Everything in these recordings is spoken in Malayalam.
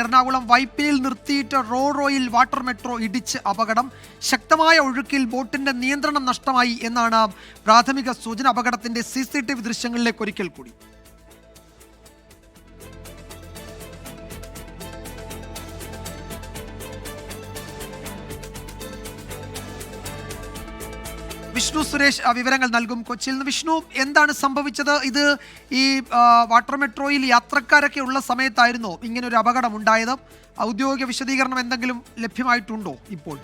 എറണാകുളം വൈപ്പിനിൽ നിർത്തിയിട്ട് റോറോയിൽ വാട്ടർ മെട്രോ ഇടിച്ച് അപകടം. ശക്തമായ ഒഴുക്കിൽ ബോട്ടിന്റെ നിയന്ത്രണം നഷ്ടമായി എന്നാണ് പ്രാഥമിക സൂചന. അപകടത്തിന്റെ CCTV ദൃശ്യങ്ങളിലേക്ക് ഒരിക്കൽ കൂടി. വിഷ്ണു സുരേഷ് വിവരങ്ങൾ നൽകും കൊച്ചിയിൽ നിന്ന്. വിഷ്ണു, എന്താണ് സംഭവിച്ചത്? ഇത് ഈ വാട്ടർ മെട്രോയിൽ യാത്രക്കാരൊക്കെ ഉള്ള സമയത്തായിരുന്നോ ഇങ്ങനെ ഒരു അപകടം ഉണ്ടായത്? ഔദ്യോഗിക വിശദീകരണം എന്തെങ്കിലും ലഭ്യമായിട്ടുണ്ടോ ഇപ്പോൾ?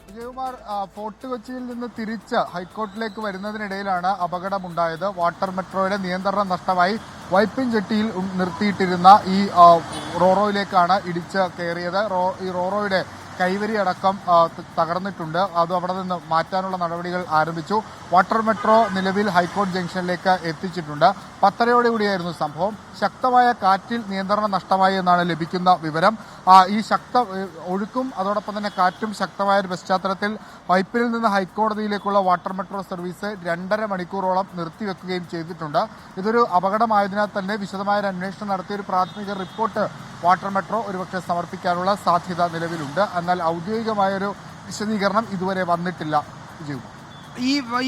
വിജയകുമാർ, ഫോർട്ട് കൊച്ചിയിൽ നിന്ന് തിരിച്ച് ഹൈക്കോർട്ടിലേക്ക് വരുന്നതിനിടയിലാണ് അപകടമുണ്ടായത്. വാട്ടർ മെട്രോയുടെ നിയന്ത്രണം നഷ്ടമായി വൈപ്പിൻ ജെട്ടിയിൽ നിർത്തിയിട്ടിരുന്ന ഈ റോറോയിലേക്കാണ് ഇടിച്ച് കയറിയത്. ഈ റോറോയുടെ കൈവരി അടക്കം തകർന്നിട്ടുണ്ട്. അത് അവിടെ നിന്ന് മാറ്റാനുള്ള നടപടികൾ ആരംഭിച്ചു. വാട്ടർ മെട്രോ നിലവിൽ ഹൈക്കോടതി ജംഗ്ഷനിലേക്ക് എത്തിച്ചിട്ടുണ്ട്. 10:30 സംഭവം. ശക്തമായ കാറ്റിൽ നിയന്ത്രണം നഷ്ടമായി എന്നാണ് ലഭിക്കുന്ന വിവരം. ഈ ഒഴുക്കും അതോടൊപ്പം തന്നെ കാറ്റും ശക്തമായ ഒരു പശ്ചാത്തലത്തിൽ വൈപ്പിനിൽ നിന്ന് ഹൈക്കോടതിയിലേക്കുള്ള വാട്ടർ മെട്രോ സർവീസ് 2.5 മണിക്കൂറോളം നിർത്തിവെക്കുകയും ചെയ്തിട്ടുണ്ട്. ഇതൊരു അപകടമായതിനാൽ തന്നെ വിശദമായ ഒരു അന്വേഷണം നടത്തിയ ഒരു പ്രാഥമിക റിപ്പോർട്ട് വാട്ടർ മെട്രോ ഒരുപക്ഷെ സമർപ്പിക്കാനുള്ള സാധ്യത നിലവിലുണ്ട്. എന്നാൽ ഔദ്യോഗികമായൊരു വിശദീകരണം ഇതുവരെ വന്നിട്ടില്ല.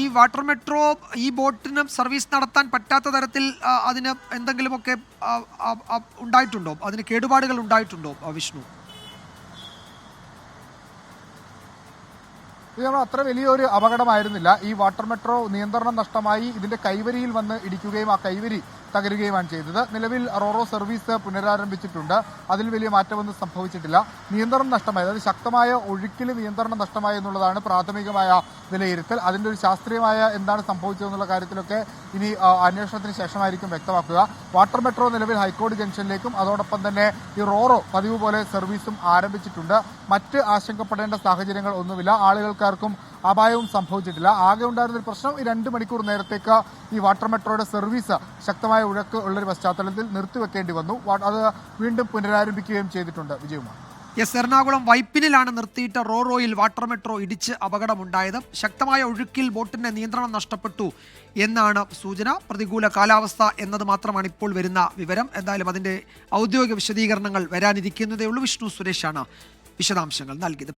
ഈ വാട്ടർ മെട്രോ ഈ ബോട്ടിന് സർവീസ് നടത്താൻ പറ്റാത്ത തരത്തിൽ അതിന് എന്തെങ്കിലുമൊക്കെ ഉണ്ടായിട്ടുണ്ടോ? അതിന് കേടുപാടുകൾ ഉണ്ടായിട്ടുണ്ടോ വിഷ്ണു? അത്ര വലിയൊരു അപകടമായിരുന്നില്ല. ഈ വാട്ടർ മെട്രോ നിയന്ത്രണം നഷ്ടമായി ഇതിന്റെ കൈവരിയിൽ വന്ന് ഇടിക്കുകയും ആ കൈവരി തകരുകയുമാണ് ചെയ്തത്. നിലവിൽ റോറോ സർവീസ് പുനരാരംഭിച്ചിട്ടുണ്ട്. അതിൽ വലിയ മാറ്റമൊന്നും സംഭവിച്ചിട്ടില്ല. നിയന്ത്രണം നഷ്ടമായി, അതായത് ശക്തമായ ഒഴുക്കിൽ നിയന്ത്രണം നഷ്ടമായി എന്നുള്ളതാണ് പ്രാഥമികമായ വിലയിരുത്തൽ. അതിൻ്റെ ഒരു ശാസ്ത്രീയമായ എന്താണ് സംഭവിച്ചതെന്നുള്ള കാര്യത്തിലൊക്കെ ഇനി അന്വേഷണത്തിന് ശേഷമായിരിക്കും വ്യക്തമാക്കുക. വാട്ടർ മെട്രോ നിലവിൽ ഹൈക്കോടതി ജംഗ്ഷനിലേക്കും അതോടൊപ്പം തന്നെ ഈ റോറോ പതിവ് പോലെ സർവീസും ആരംഭിച്ചിട്ടുണ്ട്. മറ്റ് ആശങ്കപ്പെടേണ്ട സാഹചര്യങ്ങൾ ഒന്നുമില്ല. ആളുകൾക്കാർക്കും അപായവും സംഭവിച്ചിട്ടില്ല. ആകെ ഉണ്ടായിരുന്ന പ്രശ്നം ഈ 2 മണിക്കൂർ നേരത്തേക്ക് ഈ വാട്ടർ മെട്രോയുടെ സർവീസ് ശക്തമായ ഒഴുക്ക് ഉള്ളൊരു പശ്ചാത്തലത്തിൽ നിർത്തിവെക്കേണ്ടി വന്നു. അത് വീണ്ടും പുനരാരംഭിക്കുകയും ചെയ്തിട്ടുണ്ട്. വിജയകുമാർ. എറണാകുളം വൈപ്പിനിലാണ് നിർത്തിയിട്ട് റോറോയിൽ വാട്ടർ മെട്രോ ഇടിച്ച് അപകടമുണ്ടായത്. ശക്തമായ ഒഴുക്കിൽ ബോട്ടിന്റെ നിയന്ത്രണം നഷ്ടപ്പെട്ടു എന്നാണ് സൂചന. പ്രതികൂല കാലാവസ്ഥ എന്നത് മാത്രമാണ് ഇപ്പോൾ വരുന്ന വിവരം. എന്തായാലും അതിന്റെ ഔദ്യോഗിക വിശദീകരണങ്ങൾ വരാനിരിക്കുന്നതേ ഉള്ളൂ. വിഷ്ണു സുരേഷാണ് വിശദാംശങ്ങൾ നൽകിയത്.